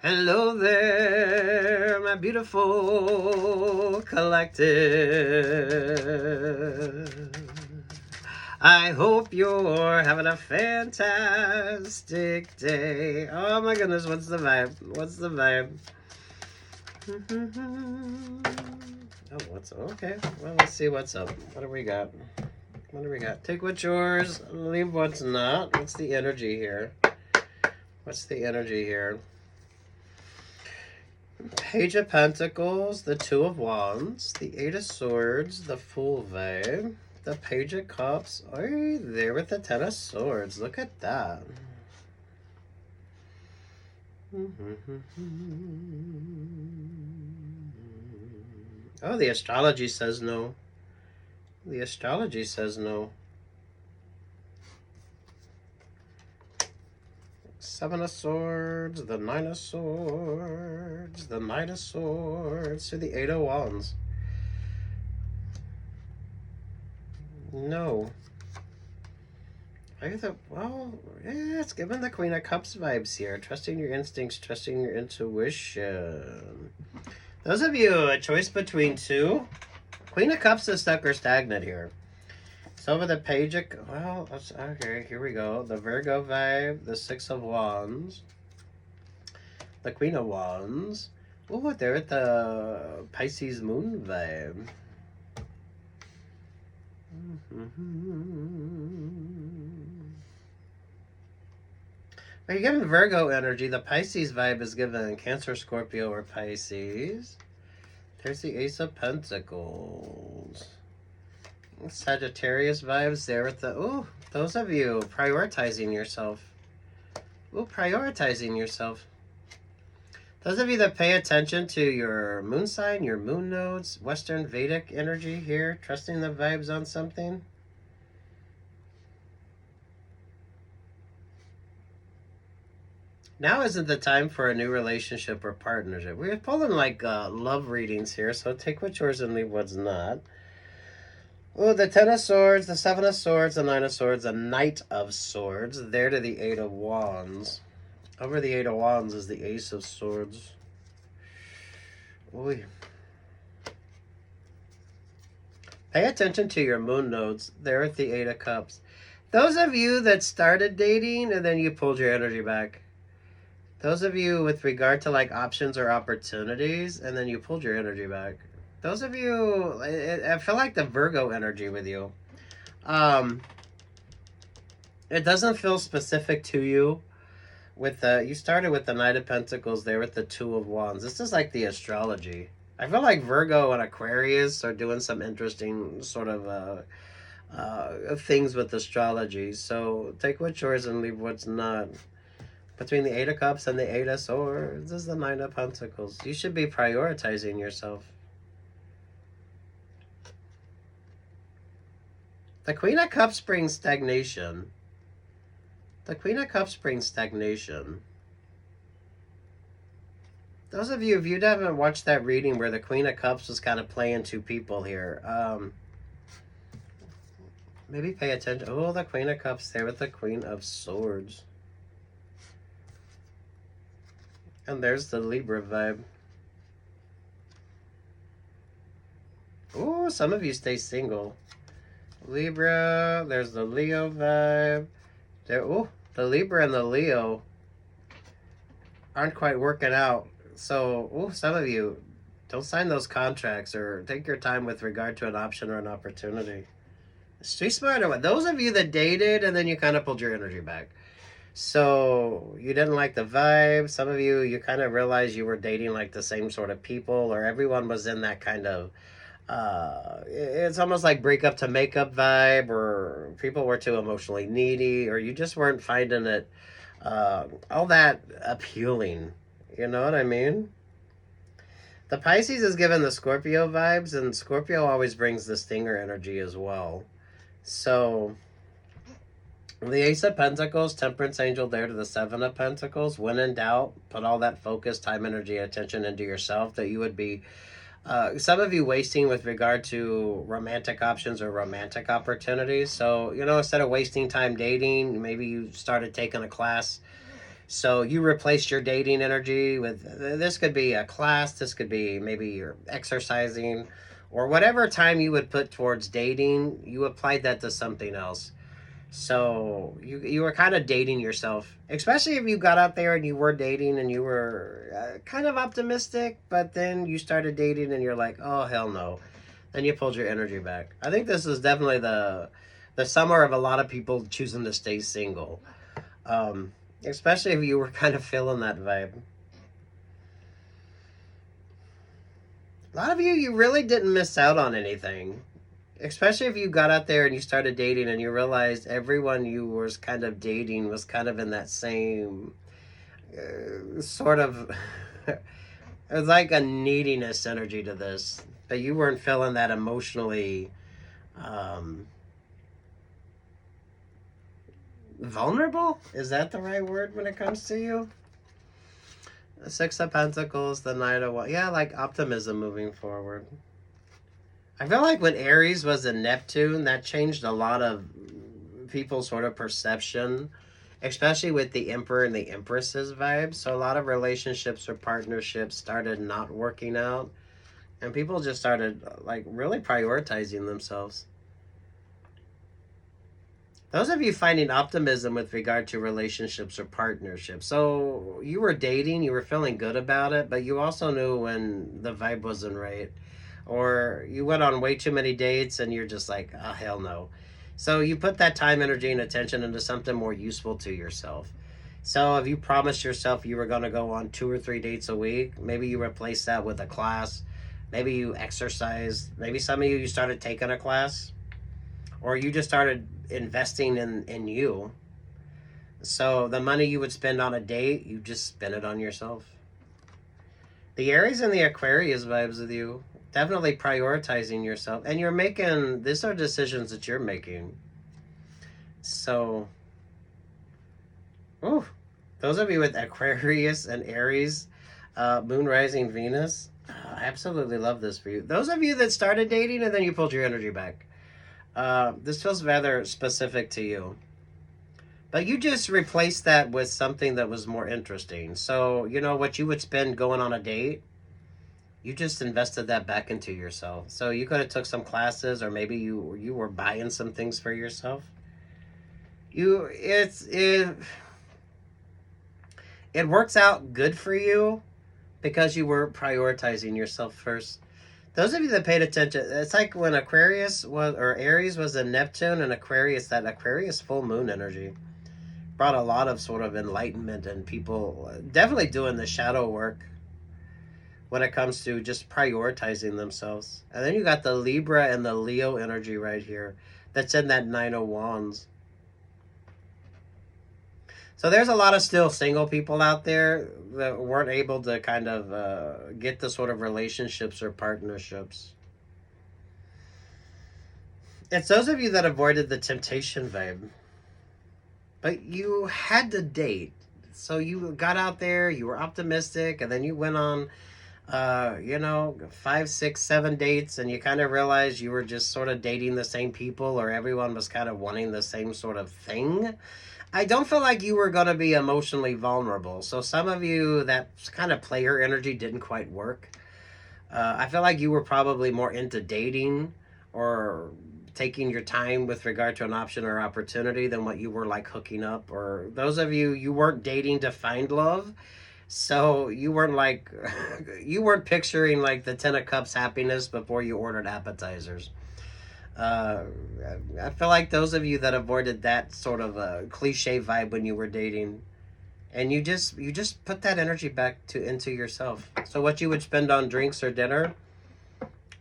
Hello there, my beautiful collective. I hope you're having a fantastic day. Oh my goodness, what's the vibe? What's the vibe? Oh, what's okay? Well, let's see what's up. What do we got? What do we got? Take what's yours, leave what's not. What's the energy here? What's the energy here? Page of Pentacles, the Two of Wands, the Eight of Swords, the Fool vibe, the Page of Cups. Oh, there with the Ten of Swords. Look at that. Oh, the astrology says no. The astrology says no. Seven of Swords, the Nine of Swords, the Knight of Swords, to the Eight of Wands. No. Well, yeah, it's giving the Queen of Cups vibes here. Trusting your instincts, trusting your intuition. Those of you, a choice between two. Queen of Cups is stuck or stagnant here. So with the Page of, well, okay, here we go. The Virgo vibe, the Six of Wands, the Queen of Wands. Oh, they're at the Pisces Moon vibe. Are you giving Virgo energy? The Pisces vibe is given Cancer, Scorpio, or Pisces. There's the Ace of Pentacles. Sagittarius vibes there with the, ooh, those of you prioritizing yourself. Ooh, prioritizing yourself. Those of you that pay attention to your moon sign, your moon nodes, Western Vedic energy here, trusting the vibes on something. Now isn't the time for a new relationship or partnership. We're pulling like love readings here, so take what's yours and leave what's not. Oh, the Ten of Swords, the Seven of Swords, the Nine of Swords, the Knight of Swords. There to the Eight of Wands. Over the Eight of Wands is the Ace of Swords. Oy. Pay attention to your moon nodes. There at the Eight of Cups. Those of you that started dating and then you pulled your energy back. Those of you with regard to like options or opportunities and then you pulled your energy back. Those of you, I feel like the Virgo energy with you. It doesn't feel specific to you. You started with the Knight of Pentacles there with the Two of Wands. This is like the astrology. I feel like Virgo and Aquarius are doing some interesting sort of things with astrology. So take what's yours and leave what's not. Between the Eight of Cups and the Eight of Swords is the Nine of Pentacles. You should be prioritizing yourself. The Queen of Cups brings stagnation. The Queen of Cups brings stagnation. Those of you, if you haven't watched that reading where the Queen of Cups was kind of playing two people here, maybe pay attention. Oh, the Queen of Cups there with the Queen of Swords. And there's the Libra vibe. Oh, some of you stay single. Libra, there's the Leo vibe. There, oh, the Libra and the Leo aren't quite working out. So, oh, some of you, don't sign those contracts or take your time with regard to an option or an opportunity. Stay smarter with those of you that dated and then you kind of pulled your energy back. So you didn't like the vibe. Some of you, you kind of realized you were dating like the same sort of people, or everyone was in that kind of it's almost like breakup to makeup vibe, or people were too emotionally needy, or you just weren't finding it all that appealing. You know what I mean? The Pisces is given the Scorpio vibes, and Scorpio always brings the stinger energy as well. So the Ace of Pentacles, Temperance Angel there to the Seven of Pentacles. When in doubt, put all that focus, time, energy, attention into yourself that you would be some of you wasting with regard to romantic options or romantic opportunities. So, you know, instead of wasting time dating, maybe you started taking a class So you replaced your dating energy with, this could be a class, this could be maybe you're exercising, or whatever time you would put towards dating, you applied that to something else. So you were kind of dating yourself, especially if you got out there and you were dating and you were kind of optimistic, but then you started dating and you're like, oh hell no, then you pulled your energy back. I think this is definitely the summer of a lot of people choosing to stay single, especially if you were kind of feeling that vibe. A lot of you really didn't miss out on anything. Especially if you got out there and you started dating and you realized everyone you was kind of dating was kind of in that same sort of it was like a neediness energy to this, but you weren't feeling that emotionally um, vulnerable. Is that the right word when it comes to you? The Six of Pentacles, the Knight of Wands. Yeah, like optimism moving forward. I feel like when Aries was in Neptune, that changed a lot of people's sort of perception, especially with the Emperor and the Empress's vibes. So a lot of relationships or partnerships started not working out, and people just started like really prioritizing themselves. Those of you finding optimism with regard to relationships or partnerships. So you were dating, you were feeling good about it, but you also knew when the vibe wasn't right. Or you went on way too many dates and you're just like, oh, hell no. So you put that time, energy, and attention into something more useful to yourself. So if you promised yourself you were going to go on 2 or 3 dates a week, maybe you replace that with a class. Maybe you exercise. Maybe some of you started taking a class. Or you just started investing in you. So the money you would spend on a date, you just spend it on yourself. The Aries and the Aquarius vibes with you. Definitely prioritizing yourself. And you're making, these are decisions that you're making. So, ooh, those of you with Aquarius and Aries, Moon rising Venus, I absolutely love this for you. Those of you that started dating and then you pulled your energy back. This feels rather specific to you. But you just replaced that with something that was more interesting. So, you know, what you would spend going on a date, you just invested that back into yourself. So you could have took some classes, or maybe you were buying some things for yourself. It works out good for you because you were prioritizing yourself first. Those of you that paid attention, it's like when Aquarius was, or Aries was in Neptune, and Aquarius, that Aquarius full moon energy brought a lot of sort of enlightenment and people definitely doing the shadow work when it comes to just prioritizing themselves. And then you got the Libra and the Leo energy right here that's in that 9 of Wands. So there's a lot of still single people out there that weren't able to kind of get the sort of relationships or partnerships. It's those of you that avoided the temptation vibe. But you had to date. So you got out there, you were optimistic, and then you went on 5, 6, 7 dates, and you kind of realized you were just sort of dating the same people, or everyone was kind of wanting the same sort of thing. I don't feel like you were going to be emotionally vulnerable. So some of you, that kind of player energy didn't quite work. I feel like you were probably more into dating or taking your time with regard to an option or opportunity than what you were like hooking up. Or those of you weren't dating to find love. So you weren't like, you weren't picturing like the 10 of Cups happiness before you ordered appetizers. I feel like those of you that avoided that sort of cliche vibe when you were dating, and you just put that energy back into yourself. So what you would spend on drinks or dinner,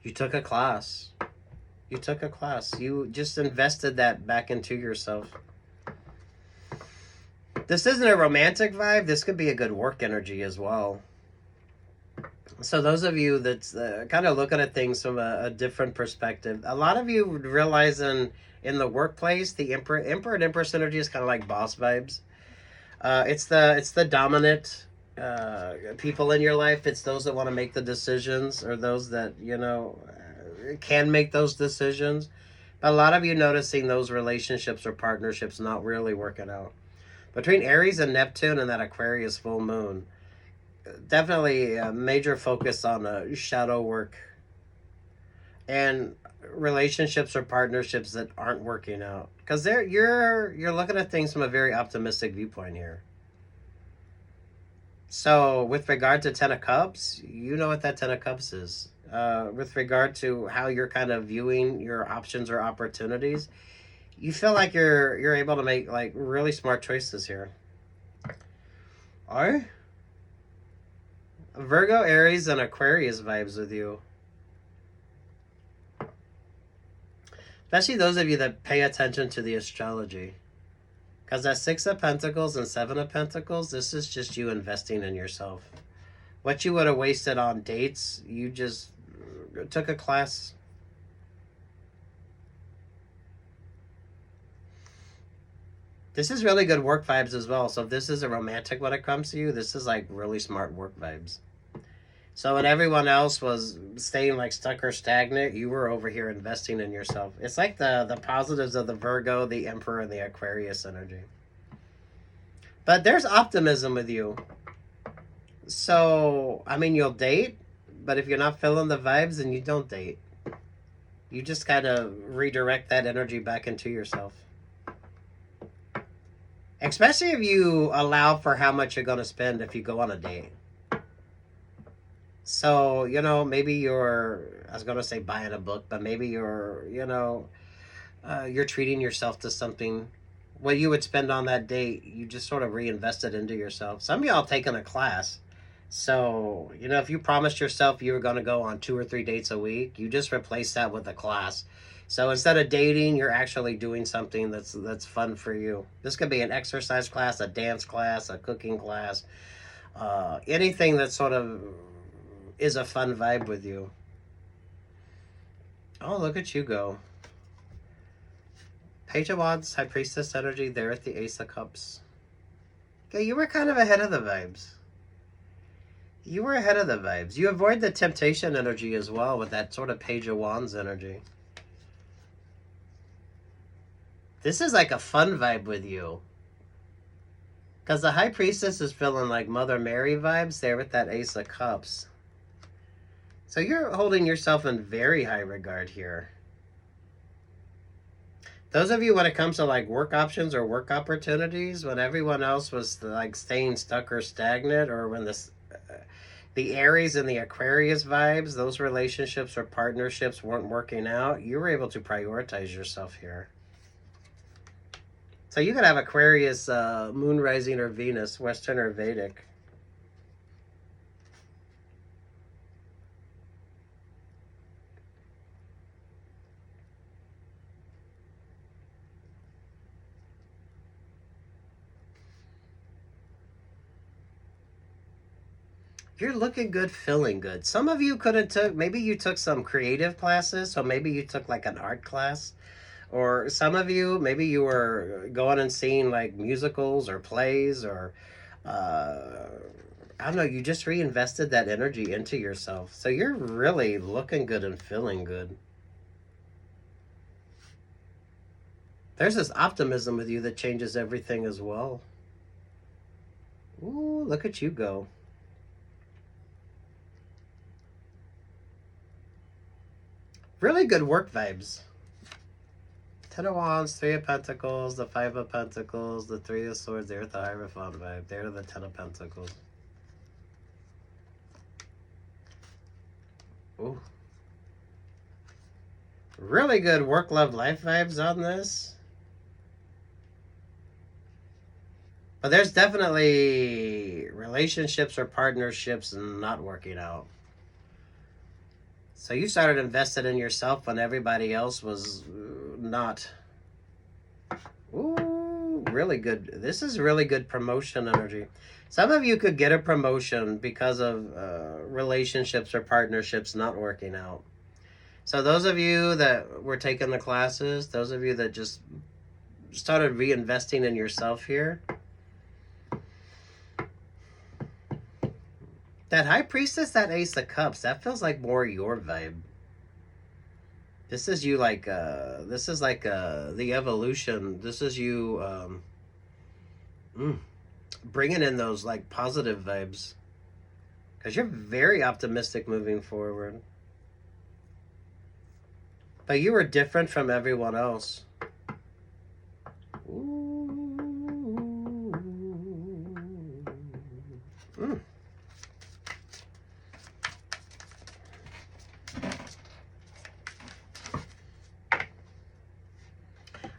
you took a class. You took a class. You just invested that back into yourself. This isn't a romantic vibe. This could be a good work energy as well. So those of you that's kind of looking at things from a different perspective, a lot of you would realize in the workplace, the Emperor and Empress energy is kind of like boss vibes. It's the dominant people in your life. It's those that want to make the decisions, or those that, can make those decisions. But a lot of you noticing those relationships or partnerships not really working out. Between Aries and Neptune and that Aquarius full moon, definitely a major focus on shadow work and relationships or partnerships that aren't working out. Because you're looking at things from a very optimistic viewpoint here. So with regard to Ten of Cups, you know what that Ten of Cups is. With regard to how you're kind of viewing your options or opportunities, you feel like you're able to make like really smart choices here. Are Virgo, Aries, and Aquarius vibes with you. Especially those of you that pay attention to the astrology. Because that Six of Pentacles and Seven of Pentacles, this is just you investing in yourself. What you would have wasted on dates, you just took a class. This is really good work vibes as well. So if this is a romantic when it comes to you, this is like really smart work vibes. So when everyone else was staying like stuck or stagnant, you were over here investing in yourself. It's like the positives of the Virgo, the Emperor, and the Aquarius energy. But there's optimism with you. So, I mean, you'll date, but if you're not feeling the vibes, then you don't date. You just kind of redirect that energy back into yourself. Especially if you allow for how much you're going to spend if you go on a date. So, you know, maybe you're, I was going to say buying a book, but maybe you're, you know, you're treating yourself to something. What you would spend on that date, you just sort of reinvested into yourself. Some of y'all taking a class. So, you know, if you promised yourself you were going to go on 2 or 3 dates a week, you just replace that with a class. So instead of dating, you're actually doing something that's fun for you. This could be an exercise class, a dance class, a cooking class, anything that sort of is a fun vibe with you. Oh, look at you go. Page of Wands, High Priestess energy there at the Ace of Cups. Okay, you were kind of ahead of the vibes. You were ahead of the vibes. You avoid the temptation energy as well with that sort of Page of Wands energy. This is like a fun vibe with you. Because the High Priestess is feeling like Mother Mary vibes there with that Ace of Cups. So you're holding yourself in very high regard here. Those of you when it comes to like work options or work opportunities, when everyone else was like staying stuck or stagnant, or when the Aries and the Aquarius vibes, those relationships or partnerships weren't working out, you were able to prioritize yourself here. So you could have Aquarius, Moon rising or Venus, Western or Vedic. You're looking good, feeling good. Some of you could have took, maybe you took some creative classes, so maybe you took like an art class. Or some of you, maybe you were going and seeing like musicals or plays or, I don't know, you just reinvested that energy into yourself. So you're really looking good and feeling good. There's this optimism with you that changes everything as well. Ooh, look at you go. Really good work vibes. Ten of Wands, Three of Pentacles, the Five of Pentacles, the Three of Swords. There's the Hierophant vibe. There's the Ten of Pentacles. Ooh. Really good work, love, life vibes on this. But there's definitely relationships or partnerships not working out. So you started investing in yourself when everybody else was not. Ooh, really good. This is really good promotion energy. Some of you could get a promotion because of relationships or partnerships not working out. So those of you that were taking the classes, those of you that just started reinvesting in yourself here, that High Priestess, that Ace of Cups, that feels like more your vibe. This is you like, this is like the evolution. This is you Mm. Bringing in those like positive vibes. Because you're very optimistic moving forward. But you were different from everyone else. Ooh. Mm.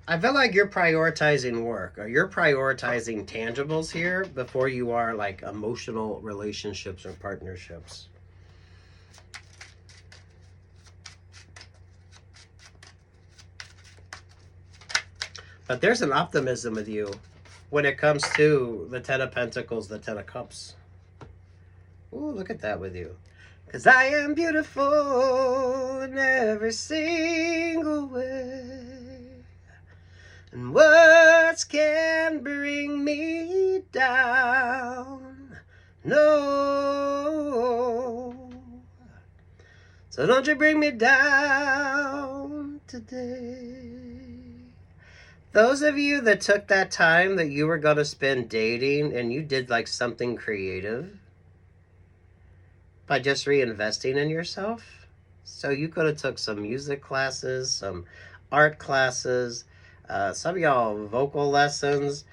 I feel like you're prioritizing work, or you're prioritizing tangibles here before you are like emotional relationships or partnerships. But there's an optimism with you when it comes to the Ten of Pentacles, the Ten of Cups. Ooh, look at that with you. Because I am beautiful in every single way. And words can bring me down. No. So don't you bring me down today. Those of you that took that time that you were going to spend dating and you did like something creative by just reinvesting in yourself. So you could have took some music classes, some art classes, some of y'all vocal lessons,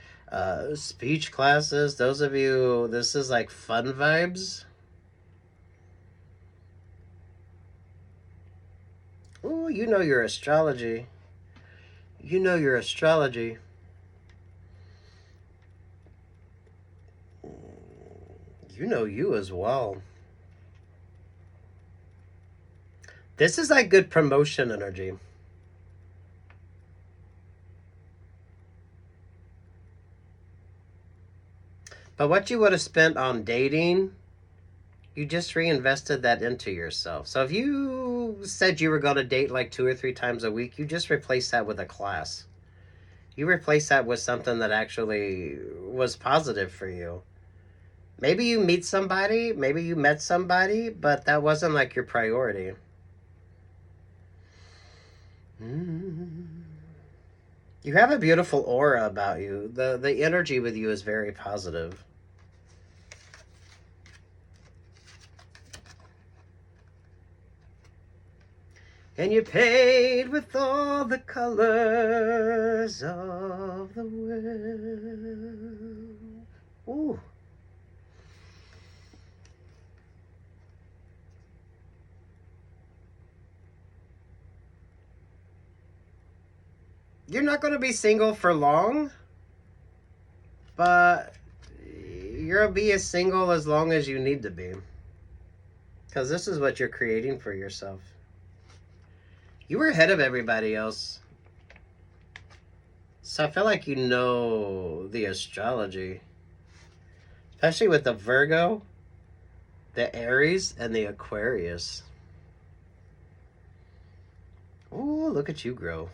speech classes. Those of you, this is like fun vibes. Ooh, you know your astrology. You know your astrology. You know you as well. This is like good promotion energy. But what you would have spent on dating, you just reinvested that into yourself. So if you said you were going to date like 2 or 3 times a week, you just replace that with a class. You replace that with something that actually was positive for you. Maybe you meet somebody, maybe you met somebody, but that wasn't like your priority. You have a beautiful aura about you. The energy with you is very positive. And you paid with all the colors of the world. Ooh. You're not going to be single for long, but you'll be as single as long as you need to be. Because this is what you're creating for yourself. You were ahead of everybody else. So I feel like you know the astrology. Especially with the Virgo, the Aries, and the Aquarius. Ooh, look at you grow.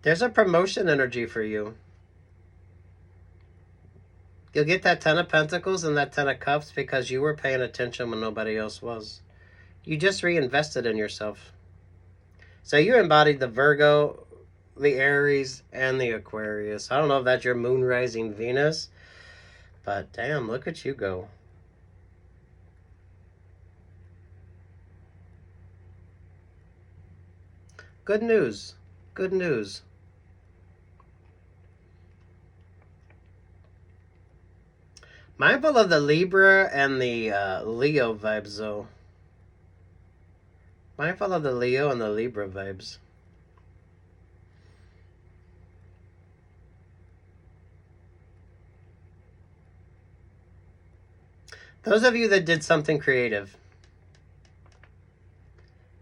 There's a promotion energy for you. You'll get that Ten of Pentacles and that Ten of Cups because you were paying attention when nobody else was. You just reinvested in yourself. So you embodied the Virgo, the Aries, and the Aquarius. I don't know if that's your moon rising Venus, but damn, look at you go. Good news. Good news. Mindful of the Libra and the Leo vibes, though. Mindful of the Leo and the Libra vibes. Those of you that did something creative.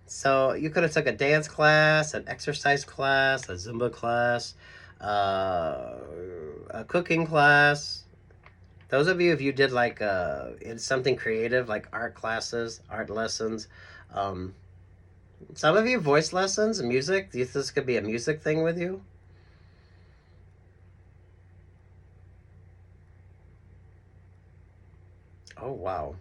So you could have took a dance class, an exercise class, a Zumba class, a cooking class. Those of you, if you did like something creative, like art classes, art lessons, some of you voice lessons, music. This could be a music thing with you. Oh, wow.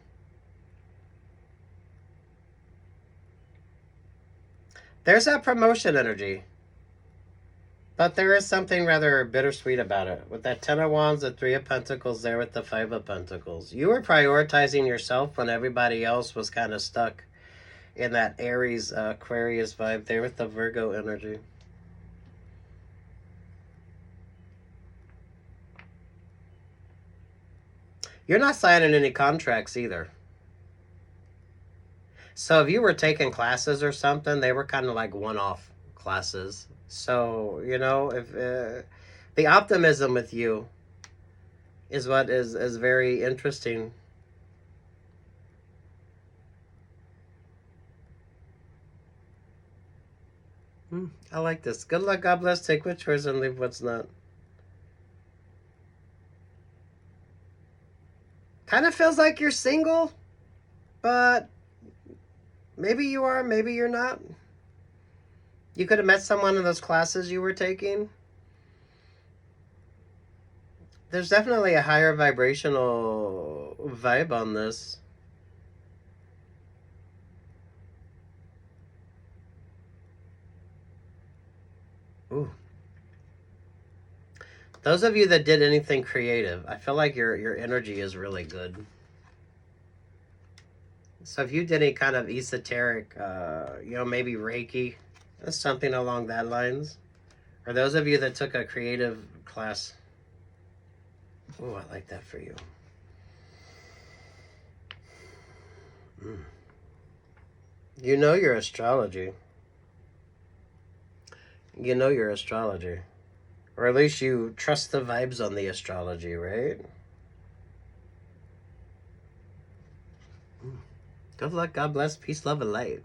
There's that promotion energy. But there is something rather bittersweet about it. With that Ten of Wands, the Three of Pentacles there with the Five of Pentacles. You were prioritizing yourself when everybody else was kind of stuck in that Aries, Aquarius vibe there with the Virgo energy. You're not signing any contracts either. So if you were taking classes or something, they were kind of like one-off classes. So, you know, if the optimism with you is what is very interesting. I like this. Good luck, God bless. Take what's yours and leave what's not. Kind of feels like you're single, but maybe you are, maybe you're not. You could have met someone in those classes you were taking. There's definitely a higher vibrational vibe on this. Ooh. Those of you that did anything creative, I feel like your energy is really good. So if you did any kind of esoteric, you know, maybe Reiki, something along that lines. Or those of you that took a creative class. Oh, I like that for you. You know your astrology. You know your astrology. Or at least you trust the vibes on the astrology, right? Good luck, God bless, peace, love, and light.